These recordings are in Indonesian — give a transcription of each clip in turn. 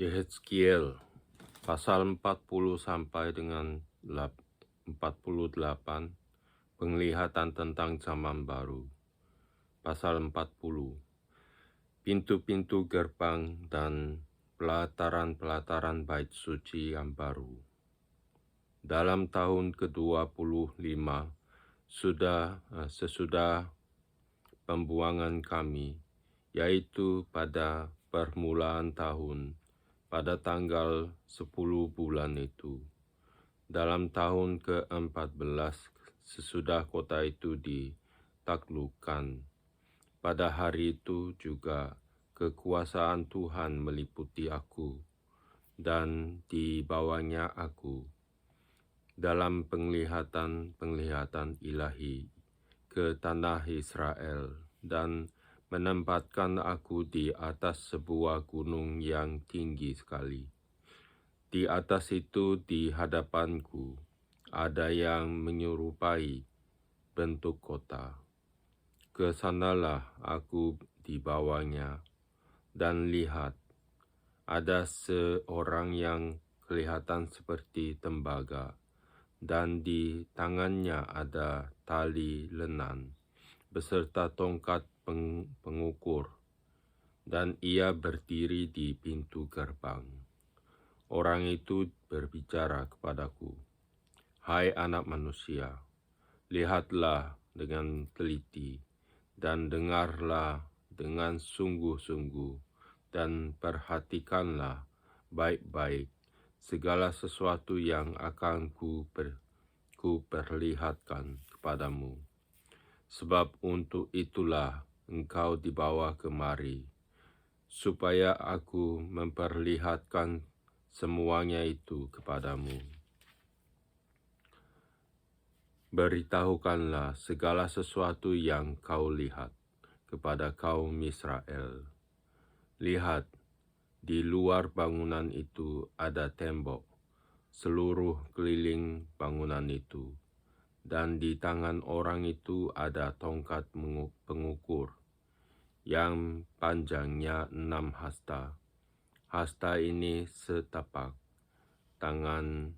Yehezkiel pasal 40 sampai dengan 48, penglihatan tentang zaman baru. Pasal 40, pintu-pintu gerbang dan pelataran-pelataran bait suci yang baru. Dalam tahun ke-25 sesudah pembuangan kami, yaitu pada permulaan tahun, pada tanggal 10 bulan itu. Dalam tahun ke-14 sesudah kota itu ditaklukkan, pada hari itu juga kekuasaan Tuhan meliputi aku, dan di bawahnya aku, dalam penglihatan ilahi ke tanah Israel, dan menempatkan aku di atas sebuah gunung yang tinggi sekali. Di atas itu di hadapanku ada yang menyerupai bentuk kota. Ke sanalah aku dibawanya, dan lihat, ada seorang yang kelihatan seperti tembaga, dan di tangannya ada tali lenan beserta tongkat pengukur, dan ia berdiri di pintu gerbang. Orang itu berbicara kepadaku, "Hai anak manusia, lihatlah dengan teliti, dan dengarlah dengan sungguh-sungguh, dan perhatikanlah baik-baik segala sesuatu yang akan ku perlihatkan kepadamu. Sebab untuk itulah engkau dibawa kemari, supaya aku memperlihatkan semuanya itu kepadamu. Beritahukanlah segala sesuatu yang kau lihat kepada kaum Israel. Lihat, di luar bangunan itu ada tembok, seluruh keliling bangunan itu, dan di tangan orang itu ada tongkat pengukur, yang panjangnya 6 hasta. Hasta ini setapak tangan,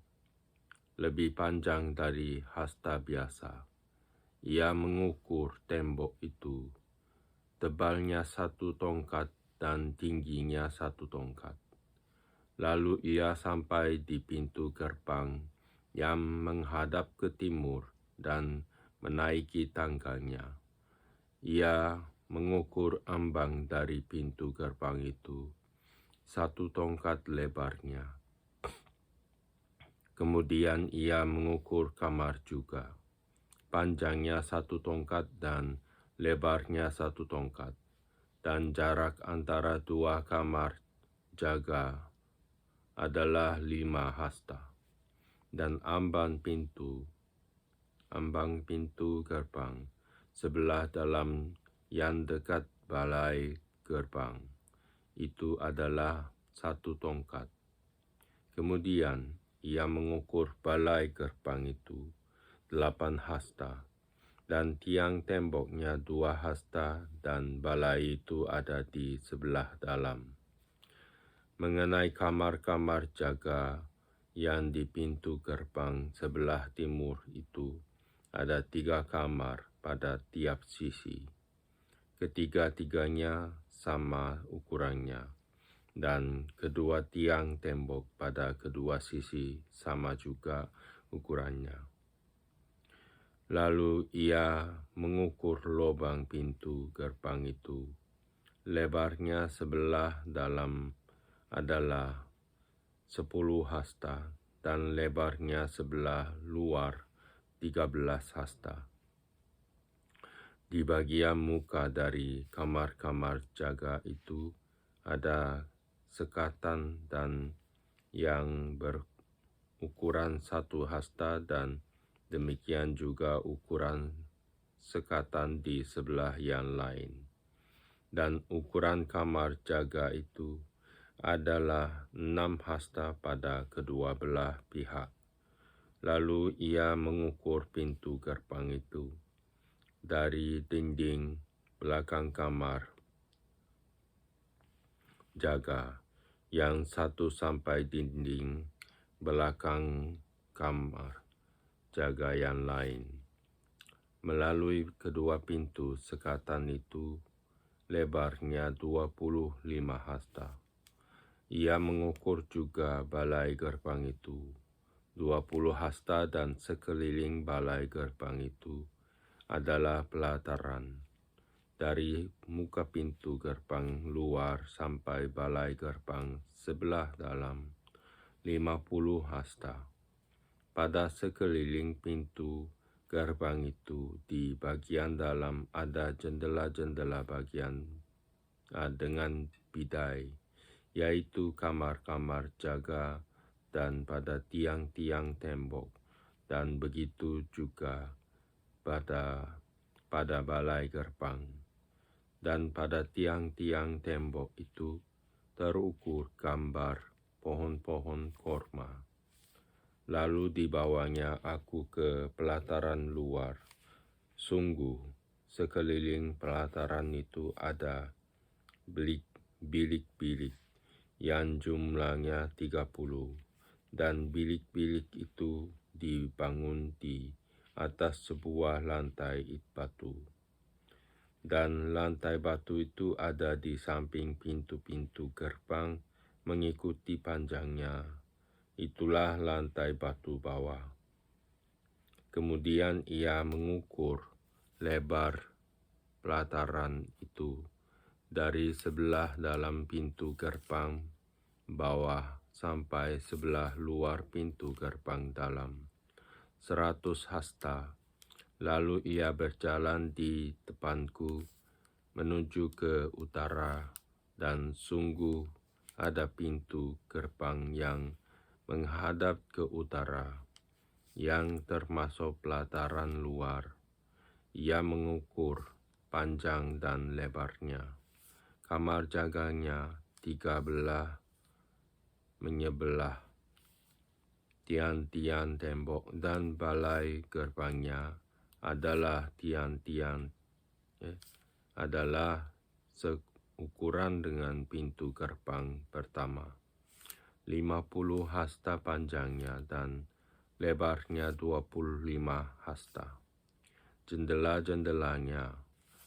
lebih panjang dari hasta biasa. Ia mengukur tembok itu, tebalnya 1 tongkat dan tingginya 1 tongkat. Lalu ia sampai di pintu gerbang yang menghadap ke timur dan menaiki tangganya. Ia mengukur ambang dari pintu gerbang itu, 1 tongkat lebarnya. Kemudian ia mengukur kamar juga, panjangnya 1 tongkat dan lebarnya 1 tongkat, dan jarak antara 2 kamar jaga adalah 5 hasta. Dan ambang pintu gerbang sebelah dalam yang dekat balai gerbang itu adalah 1 tongkat. Kemudian ia mengukur balai gerbang itu 8 hasta, dan tiang temboknya 2 hasta, dan balai itu ada di sebelah dalam. Mengenai kamar-kamar jaga yang di pintu gerbang sebelah timur itu, ada 3 kamar pada tiap sisi. Ketiga-tiganya sama ukurannya, dan kedua tiang tembok pada kedua sisi sama juga ukurannya. Lalu ia mengukur lubang pintu gerbang itu. Lebarnya sebelah dalam adalah 10 hasta, dan lebarnya sebelah luar 13 hasta. Di bagian muka dari kamar-kamar jaga itu ada sekatan dan yang berukuran 1 hasta, dan demikian juga ukuran sekatan di sebelah yang lain. Dan ukuran kamar jaga itu adalah 6 hasta pada kedua belah pihak. Lalu ia mengukur pintu gerbang itu dari dinding belakang kamar jaga yang satu sampai dinding belakang kamar jaga yang lain. Melalui kedua pintu sekatan itu, lebarnya 25 hasta. Ia mengukur juga balai gerbang itu, 20 hasta, dan sekeliling balai gerbang itu adalah pelataran. Dari muka pintu gerbang luar sampai balai gerbang sebelah dalam, 50 hasta. Pada sekeliling pintu gerbang itu di bagian dalam ada jendela-jendela bagian dengan bidai, yaitu kamar-kamar jaga, dan pada tiang-tiang tembok, dan begitu juga pada balai gerbang. Dan pada tiang-tiang tembok itu terukur gambar pohon-pohon korma. Lalu dibawanya aku ke pelataran luar. Sungguh, sekeliling pelataran itu ada bilik-bilik yang jumlahnya 30, dan bilik-bilik itu dibangun di atas sebuah lantai batu. Dan lantai batu itu ada di samping pintu-pintu gerbang mengikuti panjangnya. Itulah lantai batu bawah. Kemudian ia mengukur lebar pelataran itu dari sebelah dalam pintu gerbang bawah sampai sebelah luar pintu gerbang dalam, 100 hasta. Lalu ia berjalan di depanku menuju ke utara, dan sungguh ada pintu gerbang yang menghadap ke utara, yang termasuk pelataran luar. Ia mengukur panjang dan lebarnya. Kamar jaganya 13 menyebelah tiang-tiang tembok, dan balai gerbangnya adalah adalah seukuran dengan pintu gerbang pertama. 50 hasta panjangnya dan lebarnya 25 hasta. Jendela-jendelanya,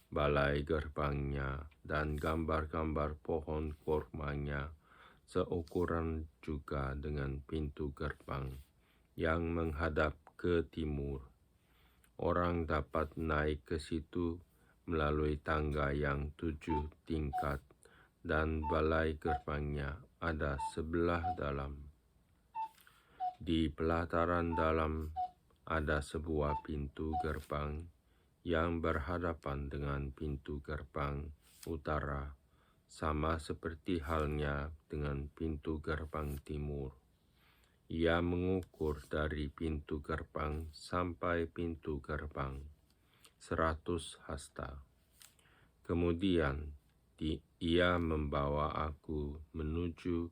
balai gerbangnya, dan gambar-gambar pohon kormanya seukuran juga dengan pintu gerbang yang menghadap ke timur. Orang dapat naik ke situ melalui tangga yang 7 tingkat, dan balai gerbangnya ada sebelah dalam. Di pelataran dalam ada sebuah pintu gerbang yang berhadapan dengan pintu gerbang utara, sama seperti halnya dengan pintu gerbang timur. Ia mengukur dari pintu gerbang sampai pintu gerbang 100 hasta. Kemudian ia membawa aku menuju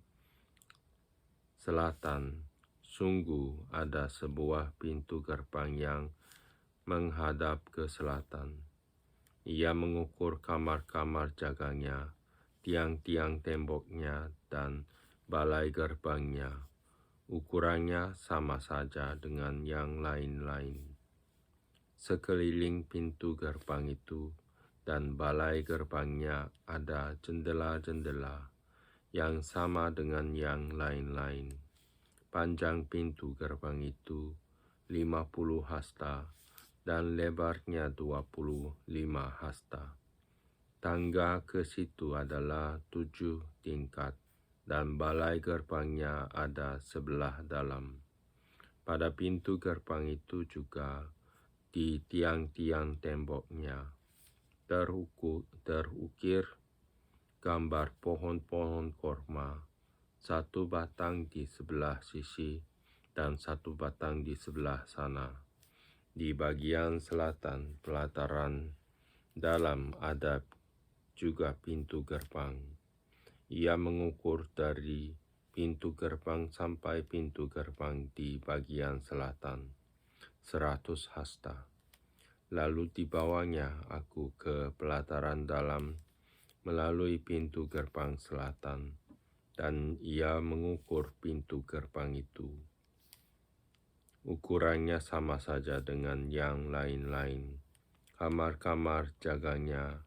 selatan. Sungguh ada sebuah pintu gerbang yang menghadap ke selatan. Ia mengukur kamar-kamar jaganya, tiang-tiang temboknya, dan balai gerbangnya. Ukurannya sama saja dengan yang lain-lain. Sekeliling pintu gerbang itu dan balai gerbangnya ada jendela-jendela yang sama dengan yang lain-lain. Panjang pintu gerbang itu 50 hasta dan lebarnya 25 hasta. Tangga ke situ adalah 7 tingkat, dan balai gerbangnya ada sebelah dalam. Pada pintu gerbang itu juga di tiang-tiang temboknya terukir gambar pohon-pohon korma, 1 batang di sebelah sisi dan 1 batang di sebelah sana. Di bagian selatan pelataran dalam ada juga pintu gerbang. Ia mengukur dari pintu gerbang sampai pintu gerbang di bagian selatan, 100 hasta. Lalu dibawanya aku ke pelataran dalam melalui pintu gerbang selatan. Dan ia mengukur pintu gerbang itu. Ukurannya sama saja dengan yang lain-lain. Kamar-kamar jaganya,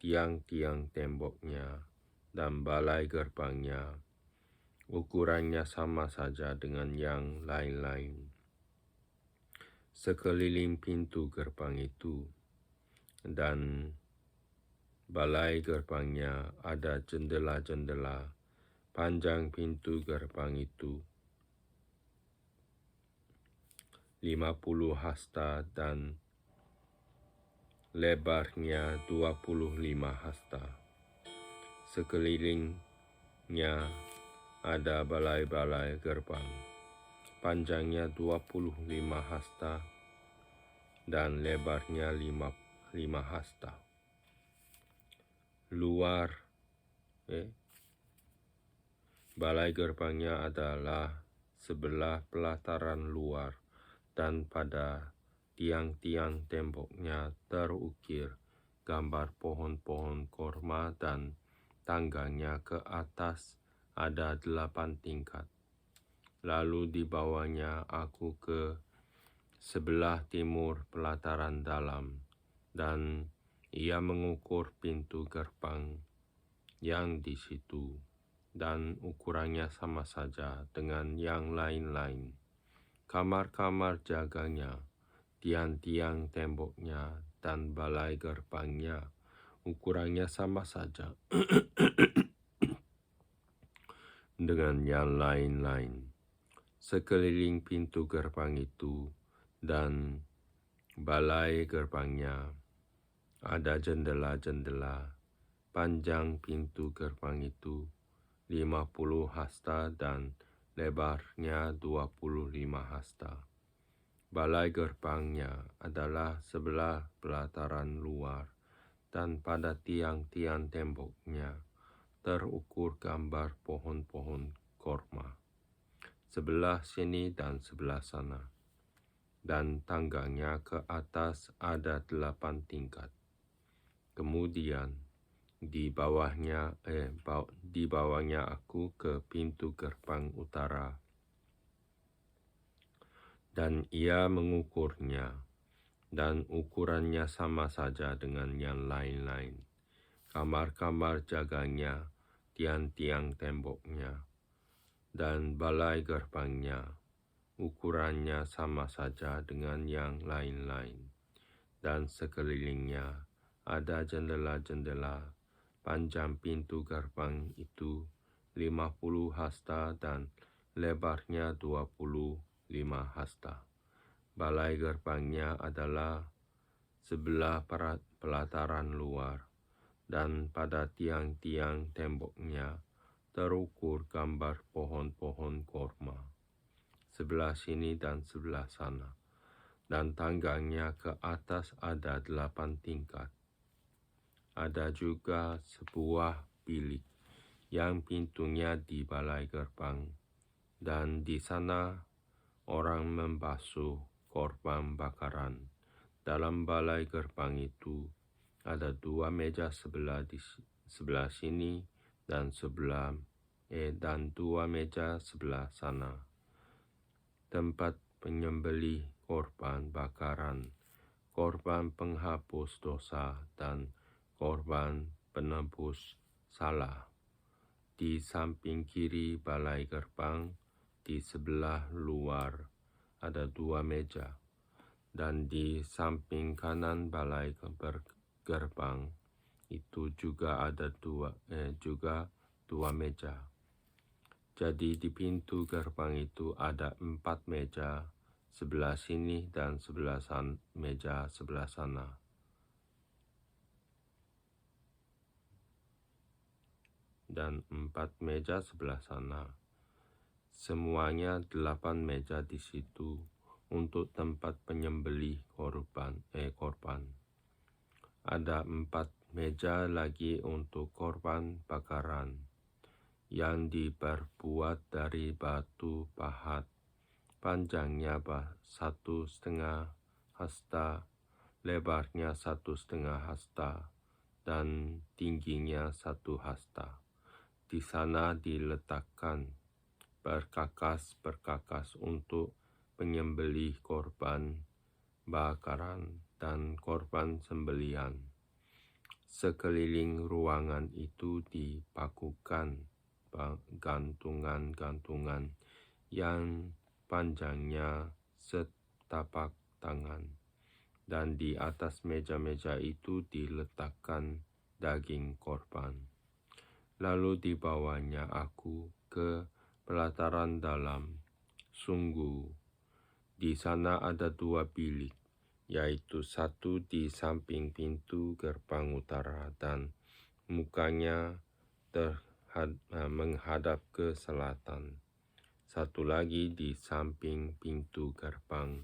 tiang-tiang temboknya, dan balai gerbangnya. Ukurannya sama saja dengan yang lain-lain. Sekeliling pintu gerbang itu dan balai gerbangnya ada jendela-jendela. Panjang pintu gerbang itu 50 hasta dan lebarnya 25 hasta. Sekelilingnya ada balai-balai gerbang. Panjangnya 25 hasta dan lebarnya 5 hasta. Balai gerbangnya adalah sebelah pelataran luar, dan pada tiang-tiang temboknya terukir gambar pohon-pohon korma, dan tangganya ke atas ada 8 tingkat. Lalu dibawanya aku ke sebelah timur pelataran dalam, dan ia mengukur pintu gerbang yang di situ, dan ukurannya sama saja dengan yang lain-lain. Kamar-kamar jaganya, tiang-tiang temboknya, dan balai gerbangnya, ukurannya sama saja dengan yang lain-lain. Sekeliling pintu gerbang itu dan balai gerbangnya ada jendela-jendela. Panjang pintu gerbang itu 50 hasta dan lebarnya 25 hasta. Balai gerbangnya adalah sebelah pelataran luar, dan pada tiang-tiang temboknya terukur gambar pohon-pohon korma, sebelah sini dan sebelah sana. Dan tangganya ke atas ada 8 tingkat. Kemudian di bawahnya aku ke pintu gerbang utara, dan ia mengukurnya, dan ukurannya sama saja dengan yang lain-lain. Kamar-kamar jaganya, tiang-tiang temboknya, dan balai gerbangnya, ukurannya sama saja dengan yang lain-lain. Dan sekelilingnya ada jendela-jendela. Panjang pintu gerbang itu 50 hasta dan lebarnya 25 hasta. Balai gerbangnya adalah sebelah pelataran luar, dan pada tiang-tiang temboknya terukur gambar pohon-pohon korma, sebelah sini dan sebelah sana. Dan tangganya ke atas ada 8 tingkat. Ada juga sebuah bilik yang pintunya di balai gerbang, dan di sana orang membasuh korban bakaran. Dalam balai gerbang itu ada 2 meja sebelah sini dan 2 meja sebelah sana. Tempat penyembelih korban bakaran, korban penghapus dosa, dan korban penebus salah. Di samping kiri balai gerbang, di sebelah luar, ada 2 meja. Dan di samping kanan balai gerbang itu juga ada juga 2 meja. Jadi di pintu gerbang itu ada 4 meja sebelah sini dan meja sebelah sana. Dan 4 meja sebelah sana. Semuanya 8 meja di situ untuk tempat penyembelih korban. Ada 4 meja lagi untuk korban bakaran yang diperbuat dari batu pahat. Panjangnya 1,5 hasta, lebarnya 1,5 hasta, dan tingginya 1 hasta. di sana diletakkan berkakas-berkakas untuk penyembelih korban bakaran dan korban sembelihan. Sekeliling ruangan itu dipakukan gantungan-gantungan yang panjangnya setapak tangan, dan di atas meja-meja itu diletakkan daging korban. Lalu dibawanya aku ke pelataran dalam. Sungguh, di sana ada 2 bilik, yaitu satu di samping pintu gerbang utara dan mukanya menghadap ke selatan. Satu lagi di samping pintu gerbang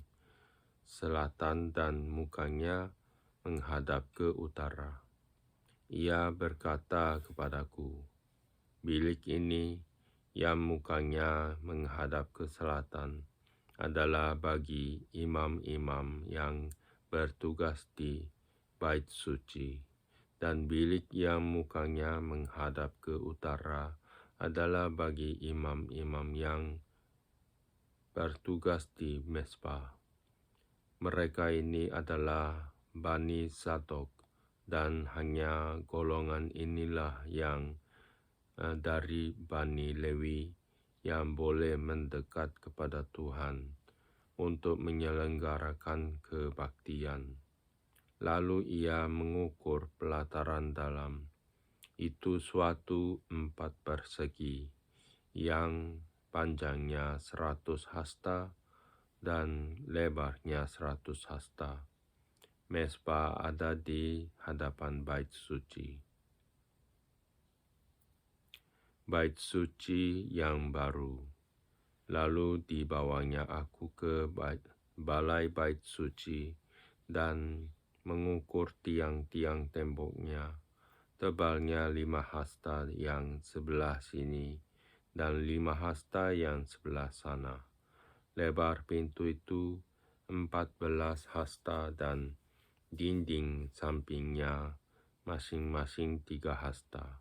selatan dan mukanya menghadap ke utara. Ia berkata kepadaku, bilik ini yang mukanya menghadap ke selatan adalah bagi imam-imam yang bertugas di Bait Suci, dan bilik yang mukanya menghadap ke utara adalah bagi imam-imam yang bertugas di Mezbah. Mereka ini adalah Bani Zadok, dan hanya golongan inilah yang dari Bani Lewi yang boleh mendekat kepada Tuhan untuk menyelenggarakan kebaktian. Lalu ia mengukur pelataran dalam. Itu suatu 4 persegi yang panjangnya 100 hasta dan lebarnya 100 hasta. Mezbah ada di hadapan Bait Suci. Bait Suci yang baru. Lalu dibawanya aku ke balai Bait Suci dan mengukur tiang-tiang temboknya. Tebalnya 5 hasta yang sebelah sini dan 5 hasta yang sebelah sana. Lebar pintu itu 14 hasta dan dinding sampingnya masing-masing 3 hasta.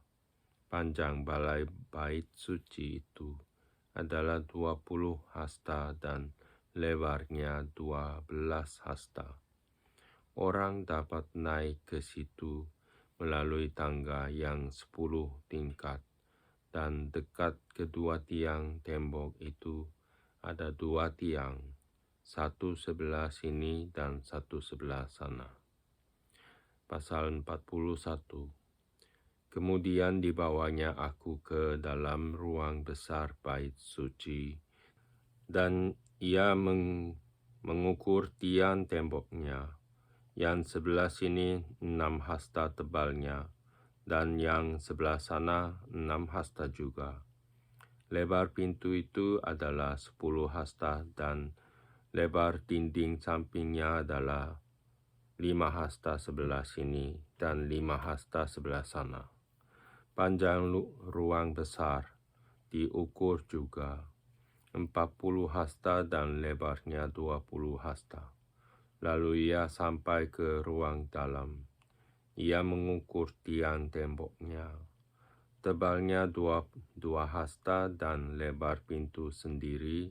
Panjang balai Bait Suci itu adalah 20 hasta dan lebarnya 12 hasta. Orang dapat naik ke situ melalui tangga yang 10 tingkat, dan dekat kedua tiang tembok itu ada 2 tiang, satu sebelah sini dan satu sebelah sana. Pasal 41. Kemudian dibawanya aku ke dalam ruang besar Bait Suci, dan ia mengukur tiang temboknya. Yang sebelah sini 6 hasta tebalnya, dan yang sebelah sana 6 hasta juga. Lebar pintu itu adalah 10 hasta, dan lebar dinding sampingnya adalah 5 hasta sebelah sini dan 5 hasta sebelah sana. Panjang ruang besar diukur juga 40 hasta dan lebarnya 20 hasta. Lalu ia sampai ke ruang dalam. Ia mengukur tiang temboknya. Tebalnya 2 hasta dan lebar pintu sendiri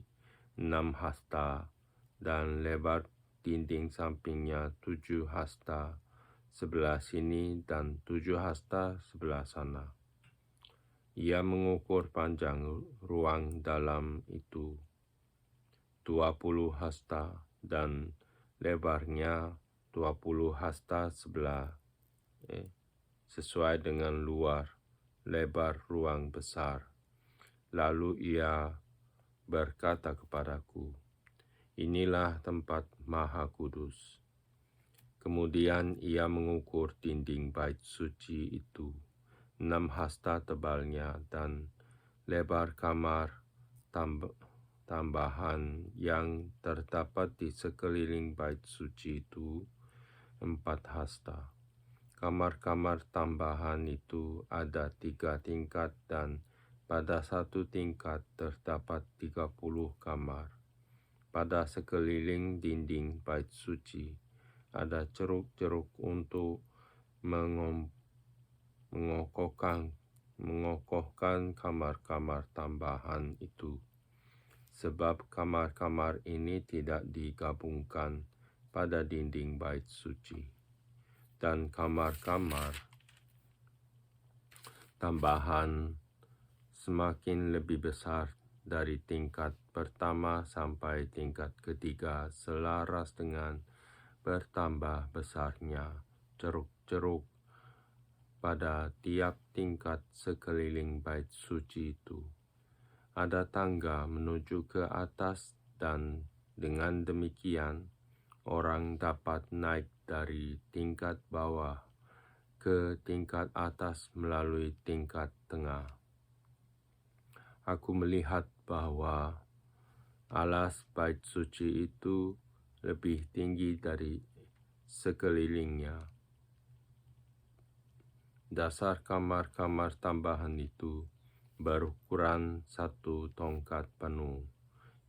6 hasta dan lebar dinding sampingnya 7 hasta sebelah sini dan 7 hasta sebelah sana. Ia mengukur panjang ruang dalam itu 20 hasta dan lebarnya 20 hasta sesuai dengan luar lebar ruang besar. Lalu ia berkata kepadaku, inilah tempat Maha Kudus. Kemudian ia mengukur dinding Bait Suci itu 6 hasta tebalnya, dan lebar kamar tambahan yang terdapat di sekeliling Bait Suci itu 4 hasta. Kamar-kamar tambahan itu ada 3 tingkat, dan pada satu tingkat terdapat 30 kamar. Pada sekeliling dinding Bait Suci ada ceruk-ceruk untuk mengokohkan mengokohkan kamar-kamar tambahan itu, sebab kamar-kamar ini tidak digabungkan pada dinding bait suci, dan kamar-kamar tambahan semakin lebih besar dari tingkat pertama sampai tingkat ketiga selaras dengan bertambah besarnya ceruk-ceruk pada tiap tingkat sekeliling bait suci itu. Ada tangga menuju ke atas dan dengan demikian orang dapat naik dari tingkat bawah ke tingkat atas melalui tingkat tengah. Aku melihat bahwa alas bait suci itu lebih tinggi dari sekelilingnya. Dasar kamar-kamar tambahan itu berukuran 1 tongkat penuh,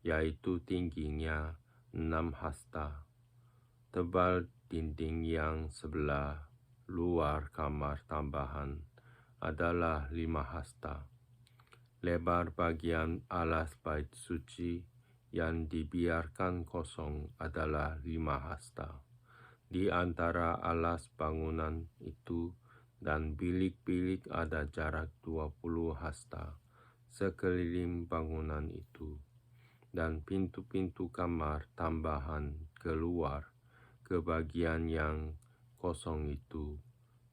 yaitu tingginya 6 hasta. Tebal dinding yang sebelah luar kamar tambahan adalah 5 hasta. Lebar bagian alas bait suci yang dibiarkan kosong adalah 5 hasta. Di antara alas bangunan itu dan bilik-bilik ada jarak 20 hasta sekeliling bangunan itu, dan pintu-pintu kamar tambahan keluar ke bagian yang kosong itu,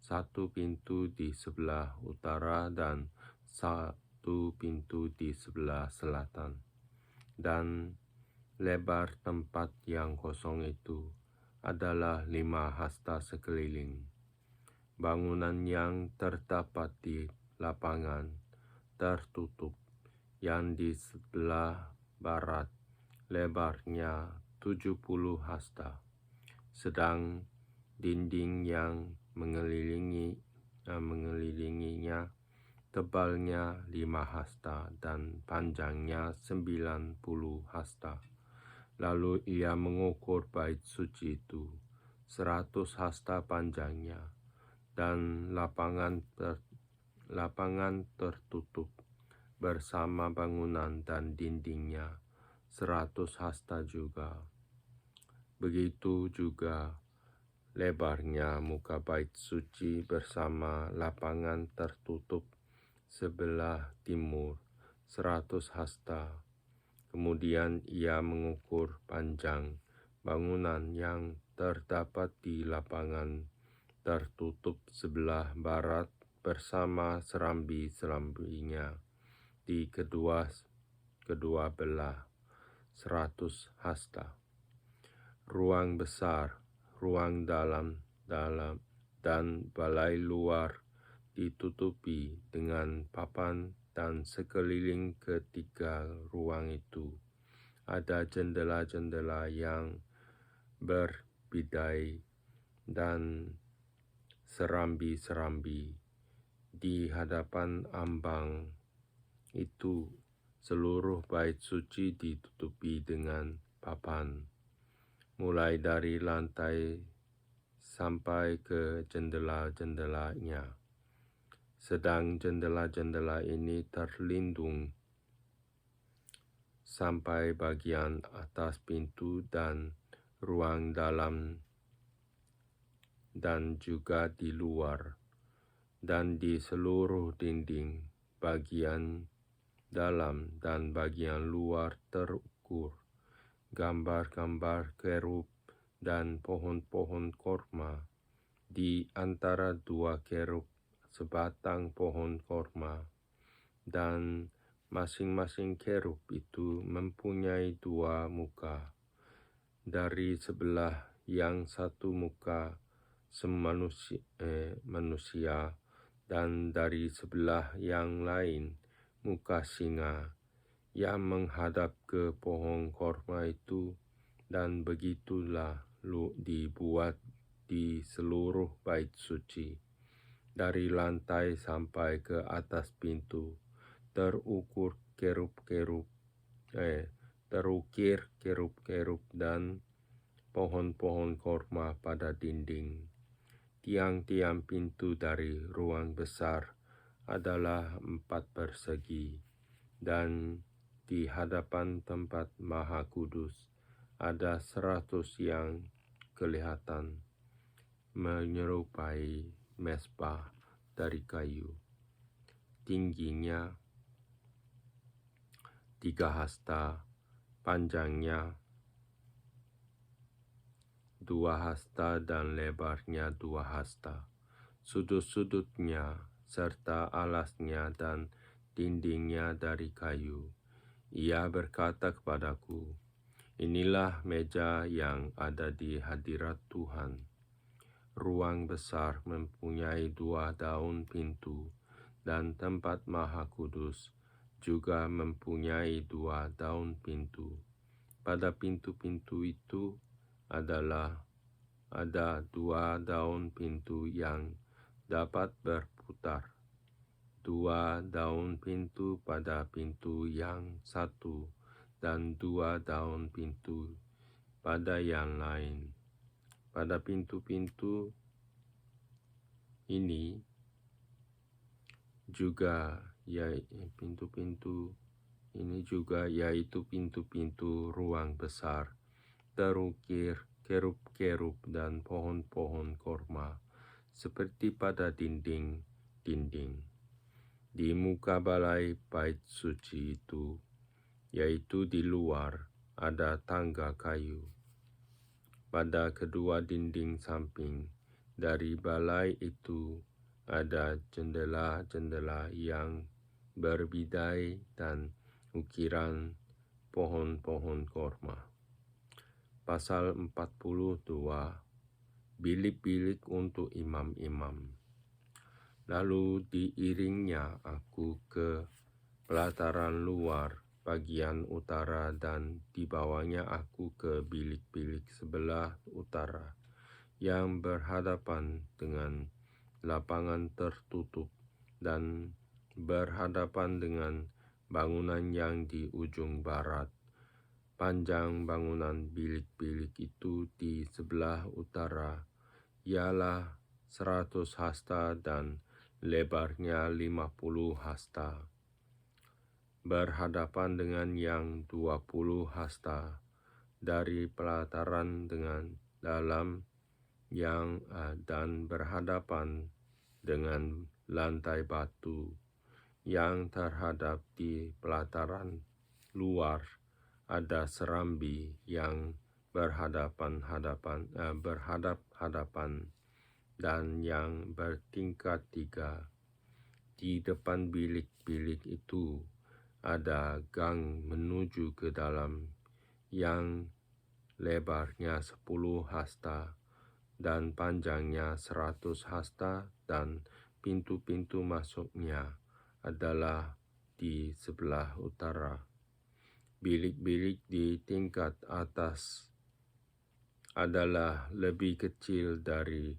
1 pintu di sebelah utara dan 1 pintu di sebelah selatan, dan lebar tempat yang kosong itu adalah 5 hasta sekeliling. Bangunan yang terdapat di lapangan tertutup yang di sebelah barat lebarnya 70 hasta, sedang dinding yang mengelilinginya tebalnya 5 hasta dan panjangnya 90 hasta. Lalu ia mengukur bait suci itu 100 hasta panjangnya, dan lapangan tertutup bersama bangunan dan dindingnya 100 hasta juga. Begitu juga lebarnya muka bait suci bersama lapangan tertutup sebelah timur 100 hasta. Kemudian ia mengukur panjang bangunan yang terdapat di lapangan tertutup sebelah barat bersama serambi-serambinya di kedua belah 100 hasta. Ruang besar, ruang dalam dan balai luar ditutupi dengan papan, dan sekeliling ketiga ruang itu ada jendela-jendela yang berbidai dan serambi-serambi. Di hadapan ambang itu seluruh bait suci ditutupi dengan papan, mulai dari lantai sampai ke jendela-jendelanya. Sedang jendela-jendela ini terlindung sampai bagian atas pintu dan ruang dalam dan juga di luar, dan di seluruh dinding bagian dalam dan bagian luar terukur gambar-gambar kerub dan pohon-pohon korma. Di antara 2 kerub sebatang pohon korma, dan masing-masing kerub itu mempunyai 2 muka. Dari sebelah yang satu muka manusia, dan dari sebelah yang lain muka singa yang menghadap ke pohon korma itu, dan begitulah dibuat di seluruh bait suci. Dari lantai sampai ke atas pintu terukir kerub-kerub dan pohon-pohon korma pada dinding. Tiang-tiang pintu dari ruang besar adalah 4 persegi, dan di hadapan tempat Maha Kudus ada 100 yang kelihatan menyerupai mesbah dari kayu. Tingginya 3 hasta, panjangnya 2 hasta dan lebarnya 2 hasta. Sudut-sudutnya serta alasnya dan dindingnya dari kayu. Ia berkata kepadaku, inilah meja yang ada di hadirat Tuhan. Ruang besar mempunyai 2 daun pintu, dan tempat Maha Kudus juga mempunyai 2 daun pintu. Pada pintu-pintu itu ada 2 daun pintu yang dapat berputar. 2 daun pintu pada pintu yang satu, dan 2 daun pintu pada yang lain. Pada pintu-pintu ini juga yaitu pintu-pintu ruang besar, terukir kerub-kerub dan pohon-pohon korma, seperti pada dinding-dinding. Di muka balai bait suci itu, yaitu di luar, ada tangga kayu. Pada kedua dinding samping dari balai itu ada jendela-jendela yang berbidai dan ukiran pohon-pohon korma. Pasal 42, bilik-bilik untuk imam-imam. Lalu diiringnya aku ke pelataran luar bagian utara, dan dibawanya aku ke bilik-bilik sebelah utara yang berhadapan dengan lapangan tertutup dan berhadapan dengan bangunan yang di ujung barat. Panjang bangunan bilik-bilik itu di sebelah utara ialah 100 hasta dan lebarnya 50 hasta. Berhadapan dengan yang 20 hasta dari pelataran dengan dalam dan berhadapan dengan lantai batu yang terhadap di pelataran luar ada serambi yang berhadap-hadapan dan yang bertingkat 3. Di depan bilik-bilik itu ada gang menuju ke dalam yang lebarnya 10 hasta dan panjangnya 100 hasta, dan pintu-pintu masuknya adalah di sebelah utara. Bilik-bilik di tingkat atas adalah lebih kecil dari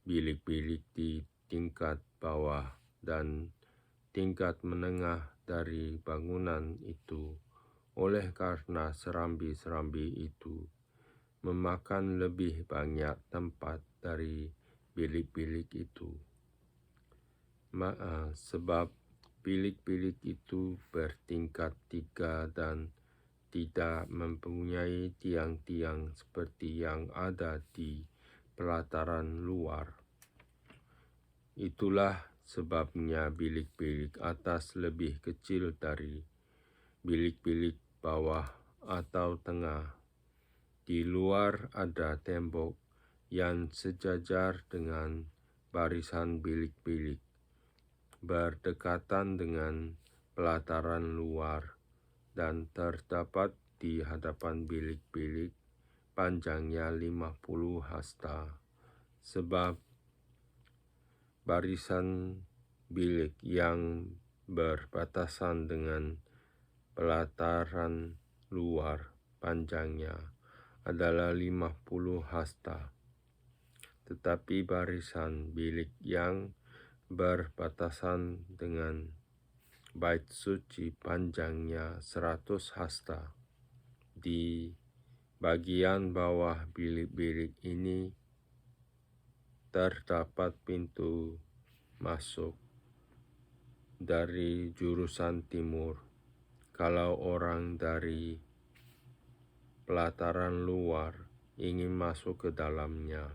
bilik-bilik di tingkat bawah, dan tingkat menengah dari bangunan itu, oleh karena serambi-serambi itu memakan lebih banyak tempat dari bilik-bilik itu. Sebab bilik-bilik itu bertingkat 3 dan tidak mempunyai tiang-tiang seperti yang ada di pelataran luar. Itulah sebabnya bilik-bilik atas lebih kecil dari bilik-bilik bawah atau tengah. Di luar ada tembok yang sejajar dengan barisan bilik-bilik, berdekatan dengan pelataran luar, dan terdapat di hadapan bilik-bilik panjangnya 50 hasta. Sebab barisan bilik yang berbatasan dengan pelataran luar panjangnya adalah 50 hasta. Tetapi barisan bilik yang berbatasan dengan bait suci panjangnya 100 hasta. Di bagian bawah bilik-bilik ini terdapat pintu masuk dari jurusan timur. Kalau orang dari pelataran luar ingin masuk ke dalamnya,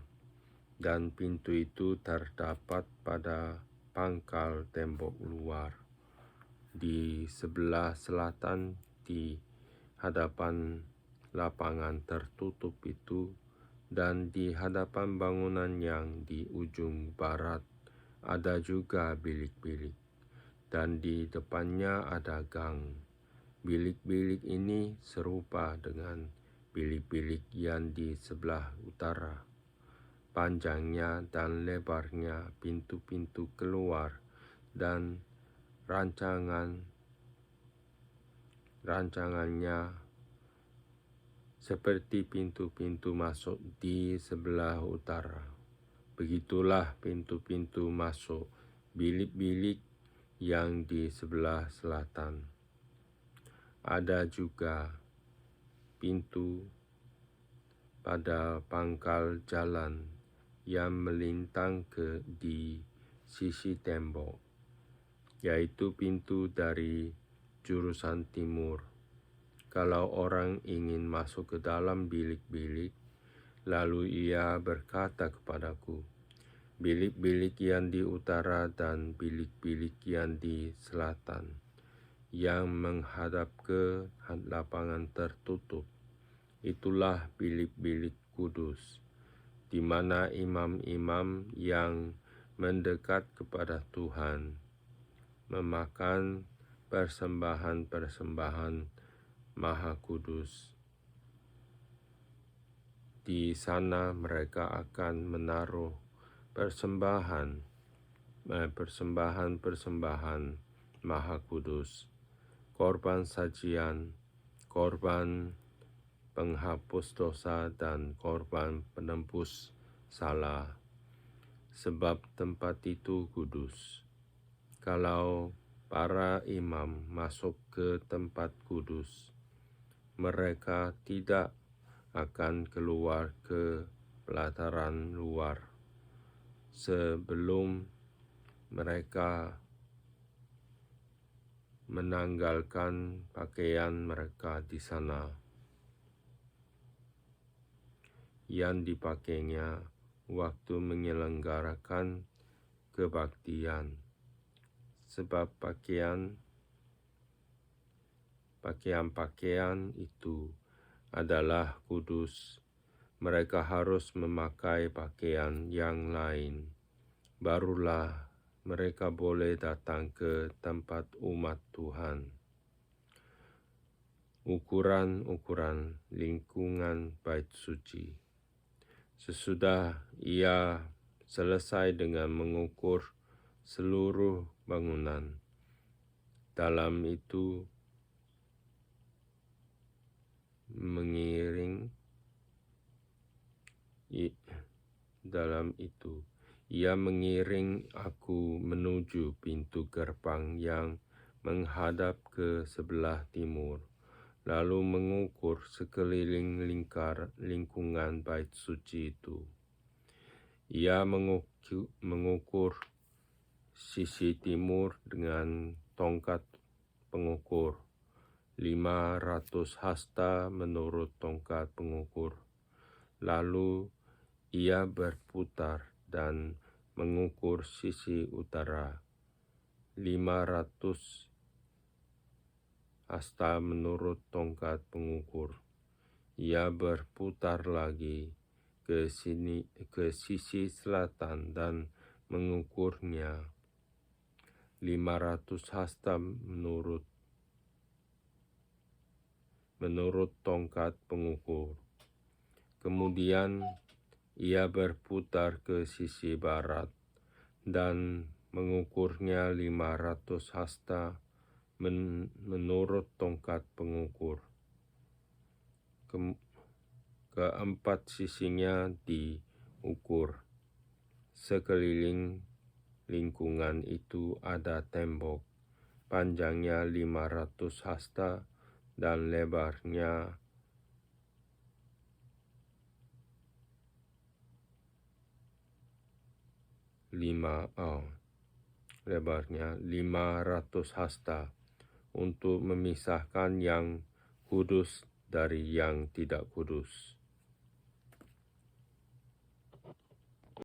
dan pintu itu terdapat pada pangkal tembok luar di sebelah selatan di hadapan lapangan tertutup itu, dan di hadapan bangunan yang di ujung barat ada juga bilik-bilik, dan di depannya ada gang. Bilik-bilik ini serupa dengan bilik-bilik yang di sebelah utara. Panjangnya dan lebarnya pintu-pintu keluar dan rancangannya seperti pintu-pintu masuk di sebelah utara. Begitulah pintu-pintu masuk bilik-bilik yang di sebelah selatan. Ada juga pintu pada pangkal jalan yang melintang di sisi tembok, yaitu pintu dari jurusan timur. Kalau orang ingin masuk ke dalam bilik-bilik, lalu ia berkata kepadaku, bilik-bilik yang di utara dan bilik-bilik yang di selatan, yang menghadap ke lapangan tertutup, itulah bilik-bilik kudus, di mana imam-imam yang mendekat kepada Tuhan memakan persembahan-persembahan Maha Kudus. Di sana mereka akan menaruh persembahan Maha Kudus, korban sajian, korban penghapus dosa, dan korban penembus salah, sebab tempat itu kudus. Kalau para imam masuk ke tempat kudus, mereka tidak akan keluar ke pelataran luar sebelum mereka menanggalkan pakaian mereka di sana yang dipakainya waktu menyelenggarakan kebaktian, sebab pakaian itu adalah kudus. Mereka harus memakai pakaian yang lain, barulah mereka boleh datang ke tempat umat Tuhan. Ukuran-ukuran lingkungan bait suci. Sesudah ia selesai dengan mengukur seluruh bangunan, dalam itu ia mengiring aku menuju pintu gerbang yang menghadap ke sebelah timur, lalu mengukur sekeliling lingkungan bait suci itu. Ia mengukur sisi timur dengan tongkat pengukur, 500 hasta menurut tongkat pengukur. Lalu ia berputar dan mengukur sisi utara, 500 hasta menurut tongkat pengukur. Ia berputar lagi ke sisi selatan dan mengukurnya, 500 hasta menurut tongkat pengukur. Kemudian ia berputar ke sisi barat dan mengukurnya, 500 hasta menurut tongkat pengukur. Keempat sisinya diukur. Sekeliling lingkungan itu ada tembok, panjangnya 500 hasta dan lebarnya 5 lebarnya 500 hasta untuk memisahkan yang kudus dari yang tidak kudus.